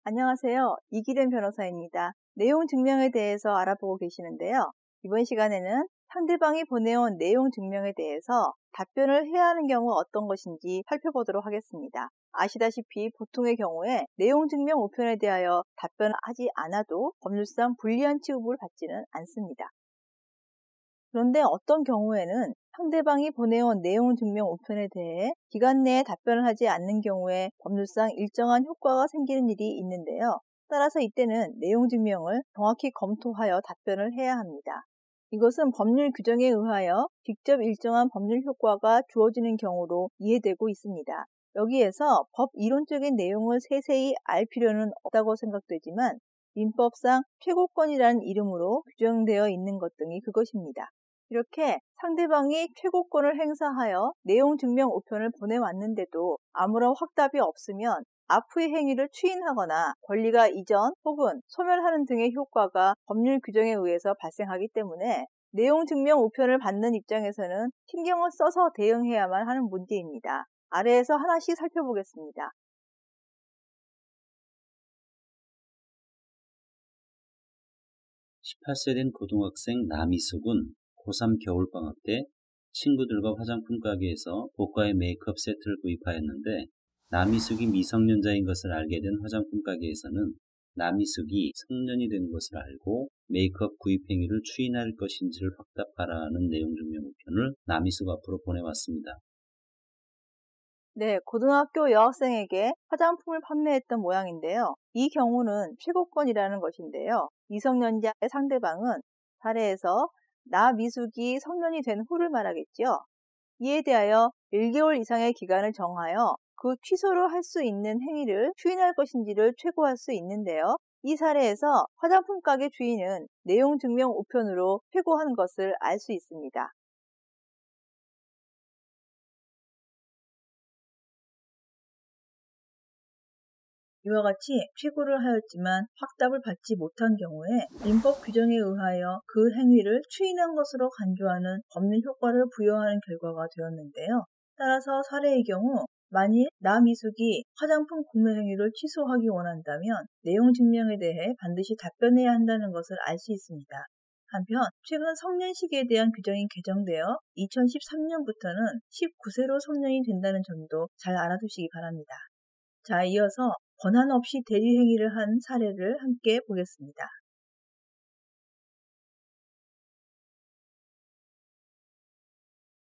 안녕하세요. 이기된 변호사입니다. 내용 증명에 대해서 알아보고 계시는데요. 이번 시간에는 상대방이 보내온 내용 증명에 대해서 답변을 해야 하는 경우가 어떤 것인지 살펴보도록 하겠습니다. 아시다시피 보통의 경우에 내용 증명 우편에 대하여 답변하지 않아도 법률상 불리한 취급을 받지는 않습니다. 그런데 어떤 경우에는 상대방이 보내온 내용 증명 우편에 대해 기간 내에 답변을 하지 않는 경우에 법률상 일정한 효과가 생기는 일이 있는데요. 따라서 이때는 내용 증명을 정확히 검토하여 답변을 해야 합니다. 이것은 법률 규정에 의하여 직접 일정한 법률 효과가 주어지는 경우로 이해되고 있습니다. 여기에서 법 이론적인 내용을 세세히 알 필요는 없다고 생각되지만 민법상 최고권이라는 이름으로 규정되어 있는 것 등이 그것입니다. 이렇게 상대방이 최고권을 행사하여 내용 증명 우편을 보내왔는데도 아무런 확답이 없으면 앞의 행위를 추인하거나 권리가 이전 혹은 소멸하는 등의 효과가 법률 규정에 의해서 발생하기 때문에 내용 증명 우편을 받는 입장에서는 신경을 써서 대응해야만 하는 문제입니다. 아래에서 하나씩 살펴보겠습니다. 18세 된 고등학생 남이숙은 고3 겨울방학 때 친구들과 화장품 가게에서 고가의 메이크업 세트를 구입하였는데 남이숙이 미성년자인 것을 알게 된 화장품 가게에서는 남이숙이 성년이 된 것을 알고 메이크업 구입 행위를 추인할 것인지를 확답하라는 내용 증명 우편을 남이숙 앞으로 보내왔습니다. 네, 고등학교 여학생에게 화장품을 판매했던 모양인데요. 이 경우는 최고권이라는 것인데요. 미성년자의 상대방은 사례에서 나 미숙이 성년이 된 후를 말하겠죠. 이에 대하여 1개월 이상의 기간을 정하여 그 취소를 할 수 있는 행위를 추인할 것인지를 최고할 수 있는데요. 이 사례에서 화장품 가게 주인은 내용 증명 우편으로 최고한 것을 알 수 있습니다. 이와 같이 최고를 하였지만 확답을 받지 못한 경우에 민법 규정에 의하여 그 행위를 추인한 것으로 간주하는 법률 효과를 부여하는 결과가 되었는데요. 따라서 사례의 경우 만일 남이숙이 화장품 구매 행위를 취소하기 원한다면 내용 증명에 대해 반드시 답변해야 한다는 것을 알 수 있습니다. 한편 최근 성년시기에 대한 규정이 개정되어 2013년부터는 19세로 성년이 된다는 점도 잘 알아두시기 바랍니다. 자, 이어서 권한 없이 대리 행위를 한 사례를 함께 보겠습니다.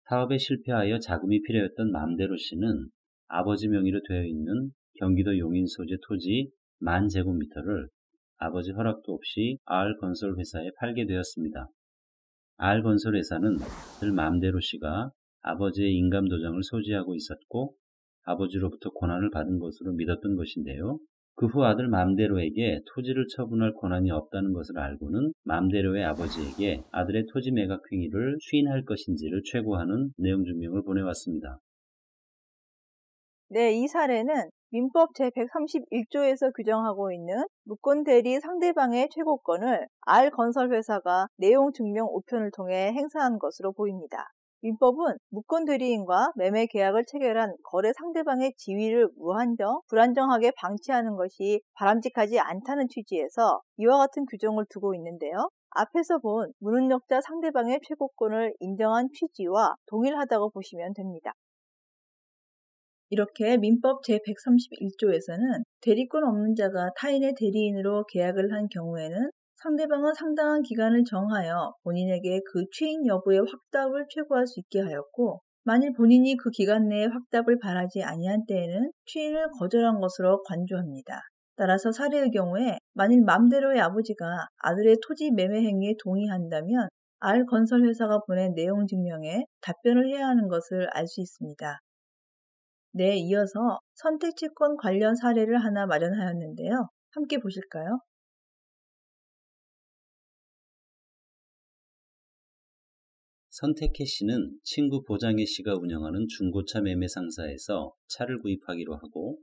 사업에 실패하여 자금이 필요했던 맘대로 씨는 아버지 명의로 되어 있는 경기도 용인 소재 토지 10,000제곱미터를 아버지 허락도 없이 R건설 회사에 팔게 되었습니다. R건설 회사는 들 맘대로 씨가 아버지의 인감도장을 소지하고 있었고 아버지로부터 권한을 받은 것으로 믿었던 것인데요. 그 후 아들 맘대로에게 토지를 처분할 권한이 없다는 것을 알고는 맘대로의 아버지에게 아들의 토지 매각 행위를 추인할 것인지를 최고하는 내용 증명을 보내왔습니다. 네, 이 사례는 민법 제131조에서 규정하고 있는 무권 대리 상대방의 최고권을 R건설회사가 내용 증명 우편을 통해 행사한 것으로 보입니다. 민법은 무권 대리인과 매매 계약을 체결한 거래 상대방의 지위를 무한정, 불안정하게 방치하는 것이 바람직하지 않다는 취지에서 이와 같은 규정을 두고 있는데요. 앞에서 본 무능력자 상대방의 최고권을 인정한 취지와 동일하다고 보시면 됩니다. 이렇게 민법 제131조에서는 대리권 없는 자가 타인의 대리인으로 계약을 한 경우에는 상대방은 상당한 기간을 정하여 본인에게 그 추인 여부의 확답을 최고할 수 있게 하였고, 만일 본인이 그 기간 내에 확답을 바라지 아니한 때에는 추인을 거절한 것으로 간주합니다. 따라서 사례의 경우에 만일 맘대로의 아버지가 아들의 토지 매매 행위에 동의한다면 R건설회사가 보낸 내용 증명에 답변을 해야 하는 것을 알 수 있습니다. 네, 이어서 선택채권 관련 사례를 하나 마련하였는데요. 함께 보실까요? 선택혜 씨는 친구 보장혜 씨가 운영하는 중고차 매매 상사에서 차를 구입하기로 하고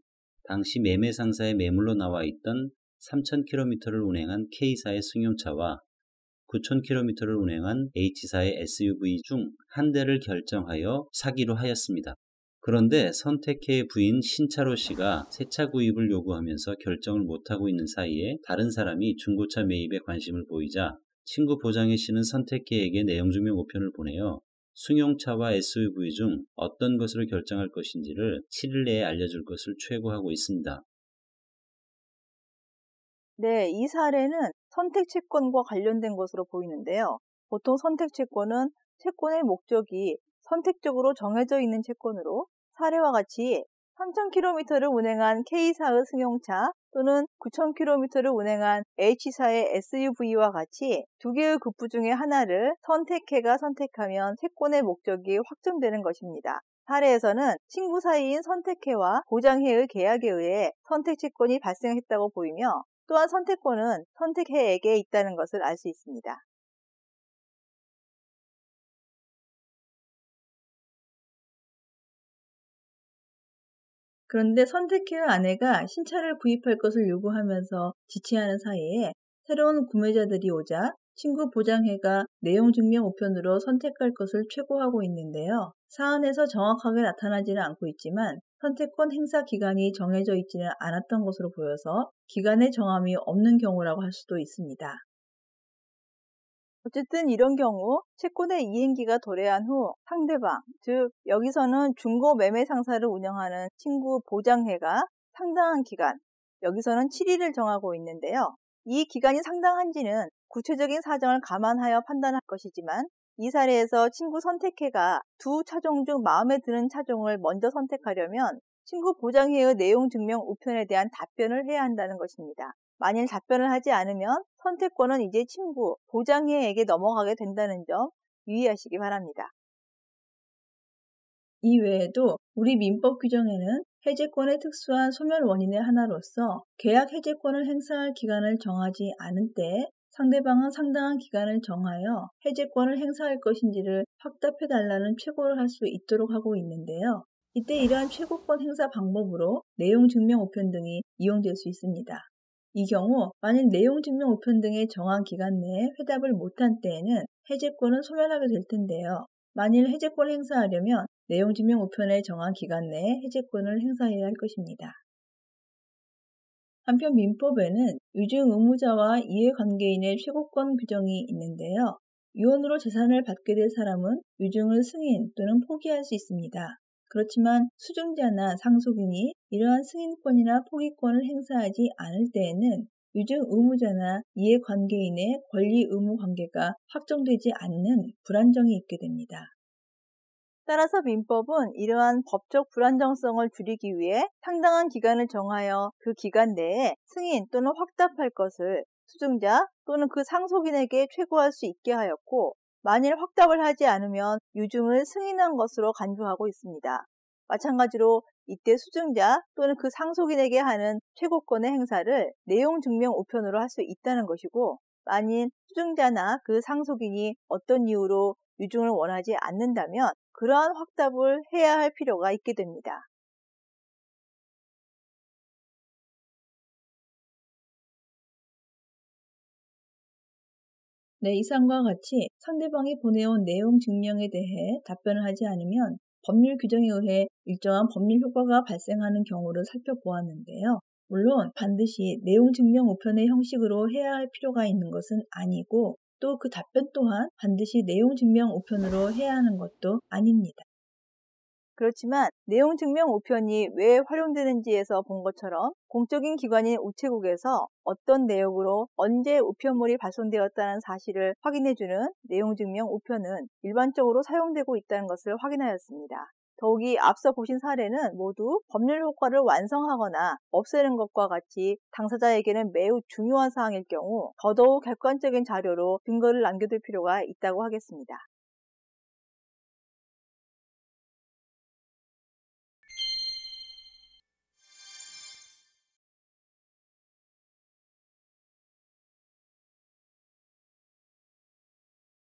당시 매매 상사의 매물로 나와 있던 3,000km를 운행한 K사의 승용차와 9,000km를 운행한 H사의 SUV 중 한 대를 결정하여 사기로 하였습니다. 그런데 선택해의 부인 신차로 씨가 새 차 구입을 요구하면서 결정을 못하고 있는 사이에 다른 사람이 중고차 매입에 관심을 보이자 친구 보장혜 씨는 선택해에게 내용증명 우편을 보내요. 승용차와 SUV 중 어떤 것으로 결정할 것인지를 7일 내에 알려줄 것을 최고하고 있습니다. 네, 이 사례는 선택 채권과 관련된 것으로 보이는데요. 보통 선택 채권은 채권의 목적이 선택적으로 정해져 있는 채권으로 사례와 같이 3,000km를 운행한 K사의 승용차 또는 9,000km를 운행한 H사의 SUV와 같이 두 개의 급부 중에 하나를 선택해가 선택하면 채권의 목적이 확정되는 것입니다. 사례에서는 친구 사이인 선택해와 보장해의 계약에 의해 선택 채권이 발생했다고 보이며 또한 선택권은 선택해에게 있다는 것을 알 수 있습니다. 그런데 선택해의 아내가 신차를 구입할 것을 요구하면서 지체하는 사이에 새로운 구매자들이 오자 친구 보장해가 내용증명 우편으로 선택할 것을 최고하고 있는데요. 사안에서 정확하게 나타나지는 않고 있지만 선택권 행사 기간이 정해져 있지는 않았던 것으로 보여서 기간의 정함이 없는 경우라고 할 수도 있습니다. 어쨌든 이런 경우 채권의 이행기가 도래한 후 상대방, 즉 여기서는 중고 매매 상사를 운영하는 친구 보장회가 상당한 기간, 여기서는 7일을 정하고 있는데요. 이 기간이 상당한지는 구체적인 사정을 감안하여 판단할 것이지만 이 사례에서 친구 선택회가 두 차종 중 마음에 드는 차종을 먼저 선택하려면 친구 보장회의 내용 증명 우편에 대한 답변을 해야 한다는 것입니다. 만일 답변을 하지 않으면 선택권은 이제 친구, 보장회에게 넘어가게 된다는 점 유의하시기 바랍니다. 이 외에도 우리 민법 규정에는 해제권의 특수한 소멸 원인의 하나로서 계약 해제권을 행사할 기간을 정하지 않은 때에 상대방은 상당한 기간을 정하여 해제권을 행사할 것인지를 확답해달라는 최고를 할 수 있도록 하고 있는데요. 이때 이러한 최고권 행사 방법으로 내용 증명 우편 등이 이용될 수 있습니다. 이 경우 만일 내용 증명 우편 등의 정한 기간 내에 회답을 못한 때에는 해제권은 소멸하게 될 텐데요. 만일 해제권을 행사하려면 내용 증명 우편의 정한 기간 내에 해제권을 행사해야 할 것입니다. 한편 민법에는 유증 의무자와 이해관계인의 최고권 규정이 있는데요. 유언으로 재산을 받게 될 사람은 유증을 승인 또는 포기할 수 있습니다. 그렇지만 수증자나 상속인이 이러한 승인권이나 포기권을 행사하지 않을 때에는 유증 의무자나 이해관계인의 권리 의무 관계가 확정되지 않는 불안정이 있게 됩니다. 따라서 민법은 이러한 법적 불안정성을 줄이기 위해 상당한 기간을 정하여 그 기간 내에 승인 또는 확답할 것을 수증자 또는 그 상속인에게 최고할 수 있게 하였고 만일 확답을 하지 않으면 유증을 승인한 것으로 간주하고 있습니다. 마찬가지로 이때 수증자 또는 그 상속인에게 하는 최고권의 행사를 내용 증명 우편으로 할 수 있다는 것이고 만일 수증자나 그 상속인이 어떤 이유로 유증을 원하지 않는다면 그러한 확답을 해야 할 필요가 있게 됩니다. 네, 이상과 같이 상대방이 보내온 내용 증명에 대해 답변을 하지 않으면 법률 규정에 의해 일정한 법률 효과가 발생하는 경우를 살펴보았는데요. 물론 반드시 내용 증명 우편의 형식으로 해야 할 필요가 있는 것은 아니고 또 그 답변 또한 반드시 내용 증명 우편으로 해야 하는 것도 아닙니다. 그렇지만 내용 증명 우편이 왜 활용되는지에서 본 것처럼 공적인 기관인 우체국에서 어떤 내역으로 언제 우편물이 발송되었다는 사실을 확인해주는 내용 증명 우편은 일반적으로 사용되고 있다는 것을 확인하였습니다. 더욱이 앞서 보신 사례는 모두 법률 효과를 완성하거나 없애는 것과 같이 당사자에게는 매우 중요한 사항일 경우 더더욱 객관적인 자료로 증거를 남겨둘 필요가 있다고 하겠습니다.